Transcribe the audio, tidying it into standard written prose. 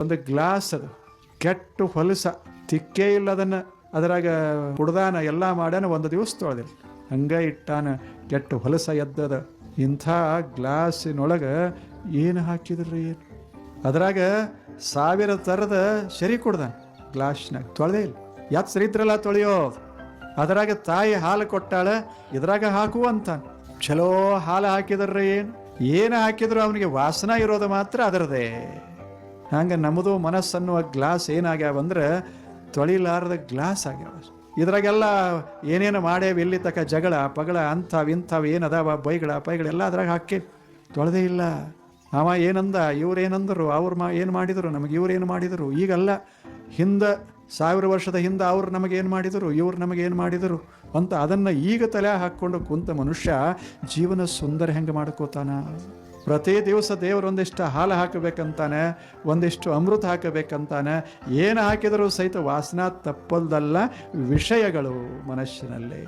ಒಂದು ಗ್ಲಾಸ್ ಅದು ಕೆಟ್ಟು ಹೊಲಸ ತಿಕ್ಕೇ ಇಲ್ಲ, ಅದನ್ನು ಅದರಾಗ ಕುಡ್ದಾನ ಎಲ್ಲ ಮಾಡ್ಯಾನ, ಒಂದು ದಿವಸ ತೊಳೆದಿಲ್ಲ, ಹಂಗೆ ಇಟ್ಟಾನ, ಕೆಟ್ಟು ಹೊಲಸ ಎದ್ದದ. ಇಂಥ ಗ್ಲಾಸಿನೊಳಗೆ ಏನು ಹಾಕಿದ್ರಿ? ಏನು ಅದ್ರಾಗ 1000 ಥರದ ಸರಿ ಕುಡ್ದಾನ, ಗ್ಲಾಸ್ನಾಗ ತೊಳೆದೇ ಇಲ್ಲ. ಯಾಕೆ ಸರಿದ್ರಲ್ಲ ತೊಳೆಯೋ, ಅದರಾಗ ತಾಯಿ ಹಾಲು ಕೊಟ್ಟಾಳ, ಇದ್ರಾಗ ಹಾಕು ಅಂತಾನೆ. ಚಲೋ ಹಾಲು ಹಾಕಿದ್ರಿ, ಏನು ಹಾಕಿದ್ರು ಅವನಿಗೆ ವಾಸನ ಇರೋದು ಮಾತ್ರ ಅದರದೇ. ಹಂಗೆ ನಮ್ಮದು ಮನಸ್ಸನ್ನುವ ಗ್ಲಾಸ್ ಏನಾಗ್ಯಾವಂದ್ರೆ ತೊಳಿಲಾರದ ಗ್ಲಾಸ್ ಆಗ್ಯಾವ. ಇದ್ರಾಗೆಲ್ಲ ಏನೇನು ಮಾಡ್ಯಾವ, ಇಲ್ಲಿ ತಕ ಜಗಳ ಪಗಳ ಅಂಥವು ಏನದಾವ, ಬೈಗಳ ಪೈಗಳೆಲ್ಲ ಅದ್ರಾಗ ಹಾಕಿ ತೊಳೆದೇ ಇಲ್ಲ. ಅವ ಏನಂದ, ಇವ್ರೇನಂದರು, ಏನು ಮಾಡಿದರು ನಮಗೆ, ಇವ್ರೇನು ಮಾಡಿದರು. ಈಗಲ್ಲ, ಹಿಂದೆ 1000 ವರ್ಷದ ಹಿಂದೆ ಅವ್ರು ನಮಗೇನು ಮಾಡಿದರು, ಇವ್ರು ನಮಗೇನು ಮಾಡಿದರು ಅಂತ ಅದನ್ನು ಈಗ ತಲೆ ಹಾಕ್ಕೊಂಡು ಕುಂತ ಮನುಷ್ಯ ಜೀವನ ಸುಂದರ ಹೆಂಗೆ ಮಾಡ್ಕೋತಾನ. ಪ್ರತಿ ದಿವಸ ದೇವರು ಒಂದಿಷ್ಟು ಹಾಲು ಹಾಕಬೇಕಂತಾನೆ, ಒಂದಿಷ್ಟು ಅಮೃತ ಹಾಕಬೇಕಂತಾನೆ. ಏನು ಹಾಕಿದರೂ ಸಹಿತ ವಾಸನ ತಪ್ಪಲ್ದಲ್ಲ ವಿಷಯಗಳು ಮನಸ್ಸಿನಲ್ಲಿ.